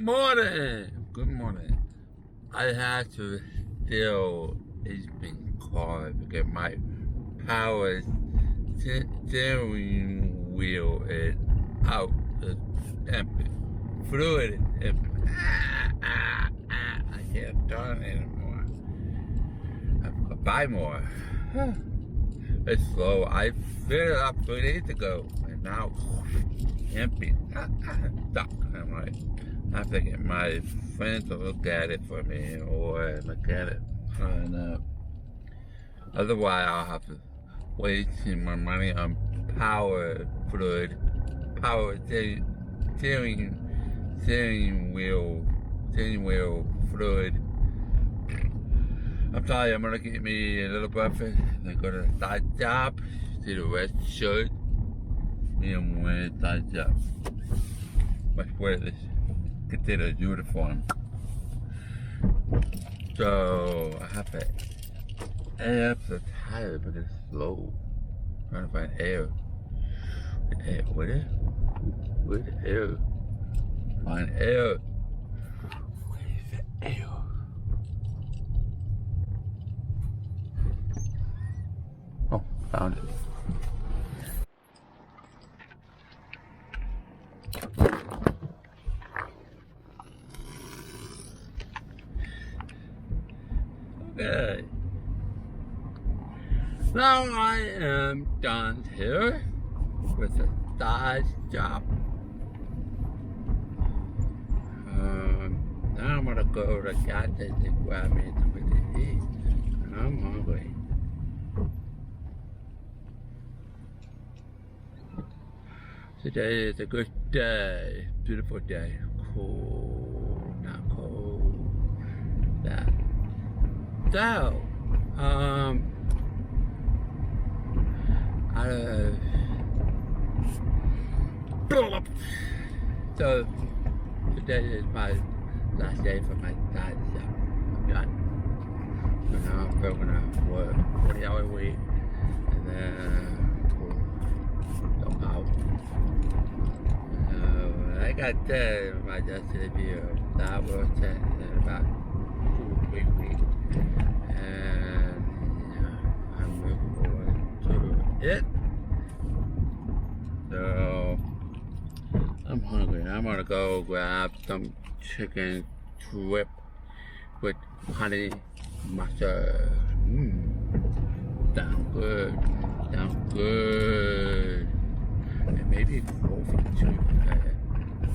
Good morning. I had to steal a big car to get my power steering wheel is out. It's empty. Fluid is empty. I can't turn anymore. I have to buy more. It's slow. I filled it up 2 days ago and now empty. Stuck. I'm like, I have to get my friend to look at it for me or a mechanic. Otherwise, I'll have to waste my money on power fluid, power steering wheel fluid. I'm sorry, I'm gonna get me a little breakfast and go to the side job, see the red shirt. Me and wearing a side job. Must wear this considered uniform. So I have to air up the tire because it's slow. I'm trying to find air. Air, where's the air? Find air. Where's the air? Oh, found it. Okay. Now I am done here with the side job. Now I'm gonna go to the gas station and grab me something to eat. And I'm hungry. Today is a good day, beautiful day. Cool, not cold. That. So, so today is my last day for my side job. I'm done. So now I'm gonna work 40-hour week and then go out. I got my yesterday video that will take in about 2 or 3 weeks. And I'm looking forward to it. So I'm hungry. I'm gonna go grab some chicken strip with honey mustard. Sounds good. Sounds good. And maybe coffee too. I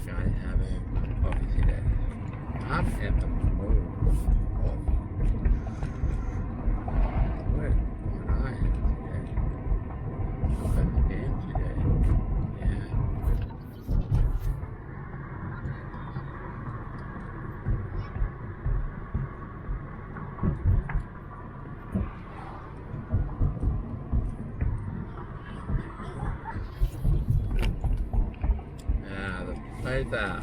gotta have a coffee today. I'm in the mood for coffee. What I have today? I'm at the game today. Yeah. Like that.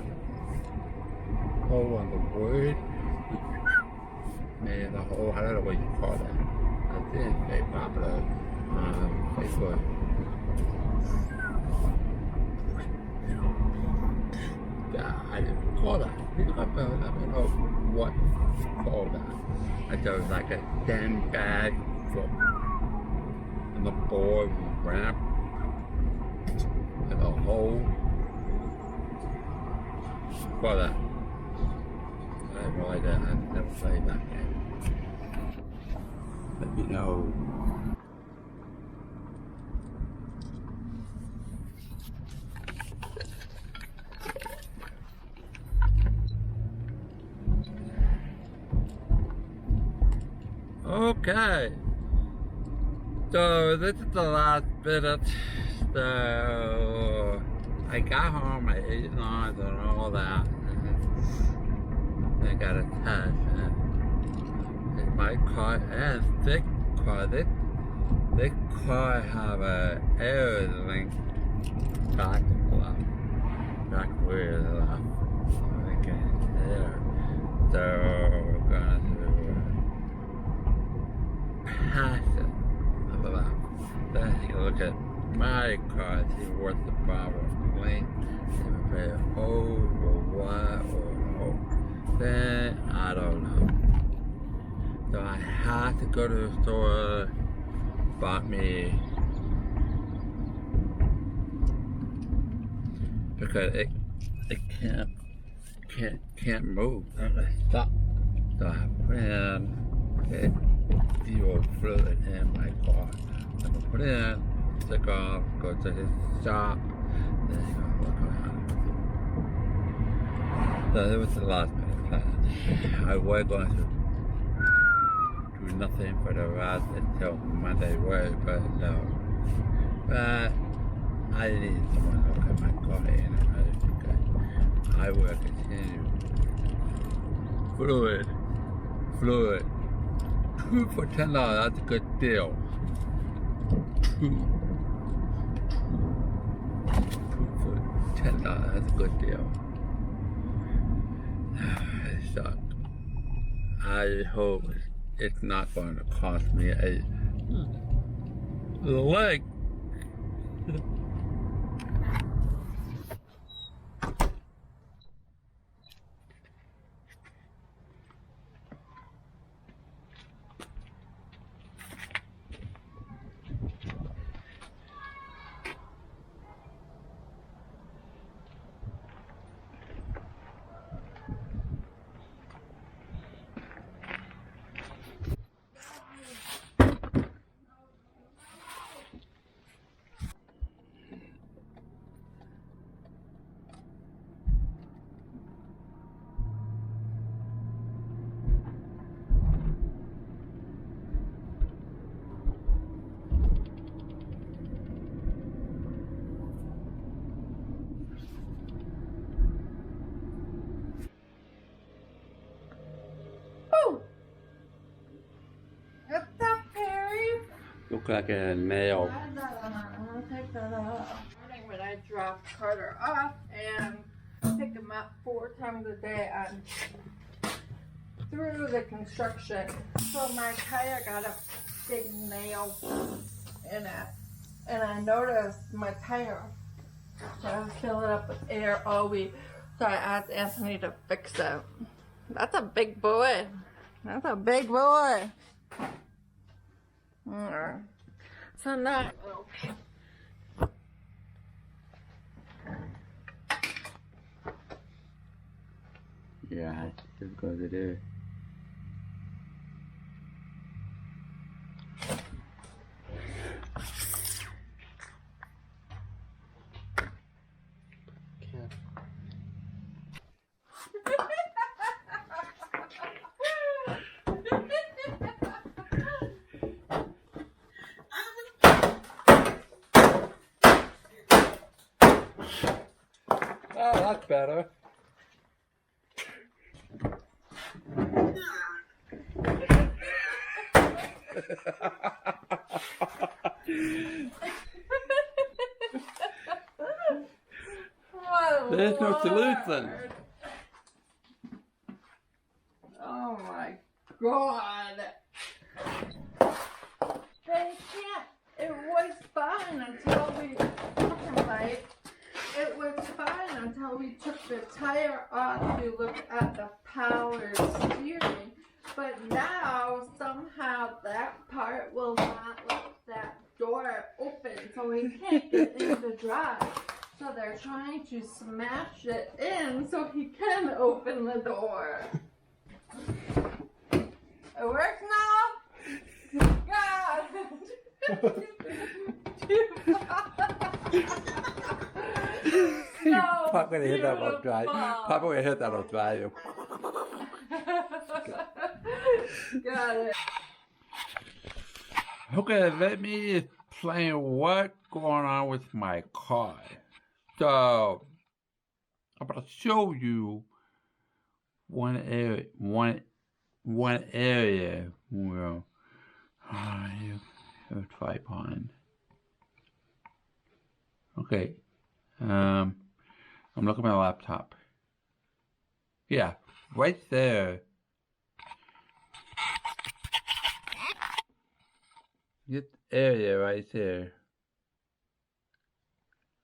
Hole on the wood. And the whole, I don't know what you call that. I think it's very popular on Facebook. Yeah, I didn't call that. I don't know what to call that. I thought it was like a 10 bag foot on the board ramp and a hole. For that. I have no idea. I've never played that game. Let me know. Okay. So this is the last minute. So I got home at 8 lines and all that. And I got a test and my car and thick car, this car have a air link back wheel left. So I get air. So we're gonna pass it. Then you look at my car, see what's the problem. Link, over what or So then I don't know. So I had to go to the store, bought me, because it can't move. I'm gonna stop. So I put in diesel fluid in my car. I'm gonna put in, take off, go to his shop, then you know, look around. So it was the last minute plan. I was going to do nothing for the rest until Monday work, but no. But I need someone to look at my car in because I will continue. Fluid. 2 for $10, that's a good deal. 2 for $10, that's a good deal. It sucked. I hope it's not going to cost me a leg. Look like a nail. I'll take that off. Morning when I drop Carter off and pick him up 4 times a day on through the construction. So my tire got a big nail in it, and I noticed my tire. So I fill it up with air all week. So I asked Anthony to fix it. That's a big boy. That's a big boy. So now, Yeah, just go to there. Oh, that's better. There's no solution. Oh my God. They can't. It was fine until we It was fine until we took the tire off to look at the power steering. But now somehow that part will not let that door open, so we can't get in the drive. So they're trying to smash it in so he can open the door. It works now? God! Pop gonna hit that on drive. Pop gonna hit that on drive. Got it. Okay, let me explain what's going on with my car. So I'm gonna show you one area where you have a tripod. Okay. I'm looking at my laptop. Yeah, right there. This area right there.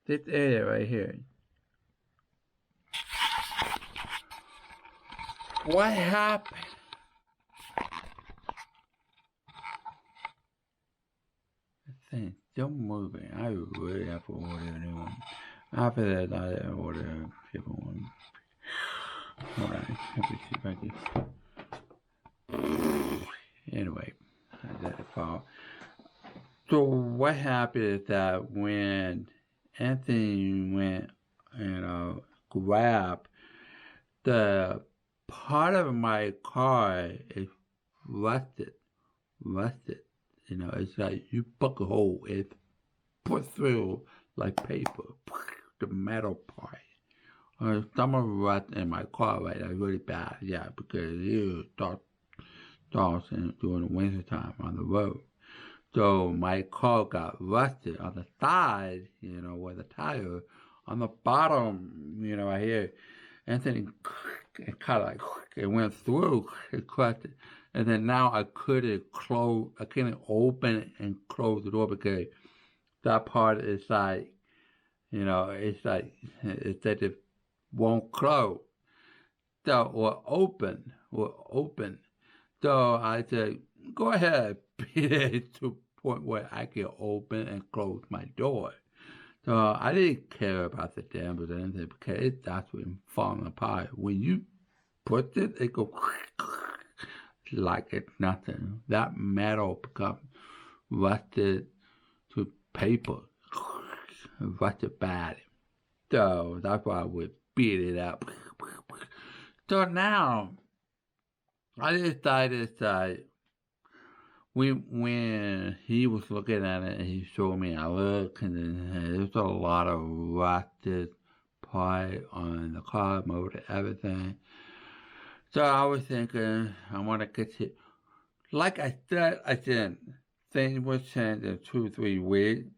This area right here. what happened? The thing's still moving. I really have to order a new one. After that, I order a different one. Alright, let me see if I can. Anyway, I let it fall. So what happened is that when Anthony went and grabbed the part of my car is rusted. You know, it's like you poke a hole, it's put through like paper, the metal part. Some of the rust in my car right now is really bad, yeah, because it starts during the winter time on the road. So my car got rusted on the side, you know, where the tire, on the bottom, you know, right here. Anthony, it kind of like, it went through, it crushed it. And then now I couldn't open and close the door because that part is like, you know, it's like, it said it won't close. So, or open. So I said, go ahead, beat it to a point where I can open and close my door. So I didn't care about the damage or anything because it's actually falling apart. When you put it goes like it's nothing. That metal becomes rusted to paper, rusted bad. So that's why I would beat it up. So now I decided that when he was looking at it and he showed me, I looked and then there's a lot of rusted part on the car, motor, everything. So I was thinking, I want to get it. Like I said, things would change in 2-3 weeks,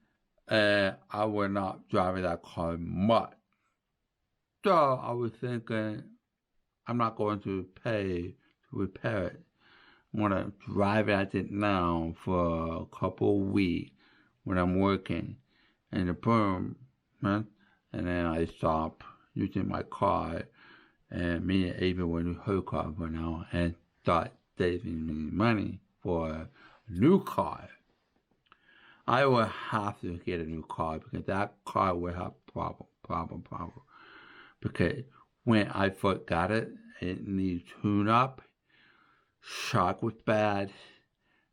and I would not drive that car much. So I was thinking, I'm not going to pay to repair it. I want to drive at it now for a couple of weeks when I'm working in the firm, and then I stop using my car. And me and Apey went to her car for now and start saving me money for a new car. I will have to get a new car because that car will have problem. Because when I first got it, it needs tune up, shock was bad,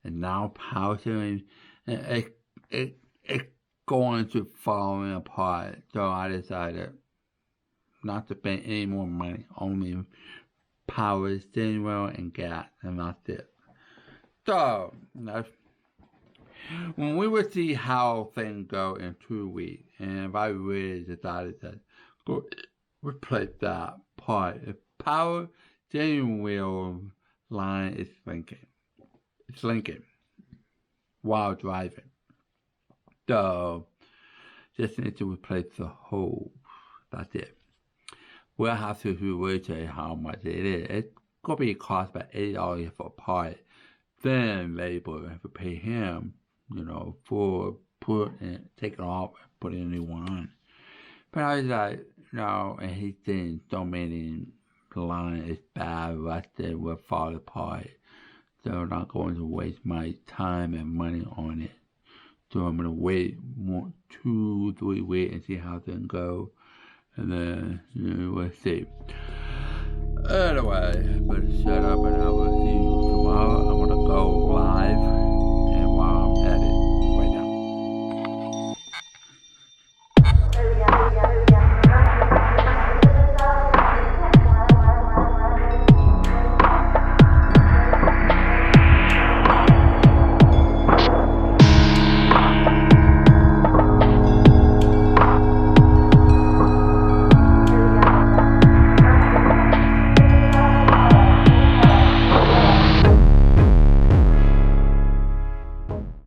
and now power steering, it's going to fall apart. So I decided not to spend any more money, only power steering wheel and gas, and that's it. So, when we will see how things go in 2 weeks, and if I really decided to go replace that part, the power steering wheel line is slinking while driving. So, just need to replace the whole, that's it. We'll have to research how much it is. It's going to be cost about $8 for a part. Then labor have to pay him, you know, for take it off and put a new one on. But I was like, no, and he's saying so many lines is bad, rusted, will fall apart. So I'm not going to waste my time and money on it. So I'm going to wait 2-3 weeks and see how things go. And then, you know, we'll see. Anyway, better shut up and I will see you tomorrow. I'm gonna go live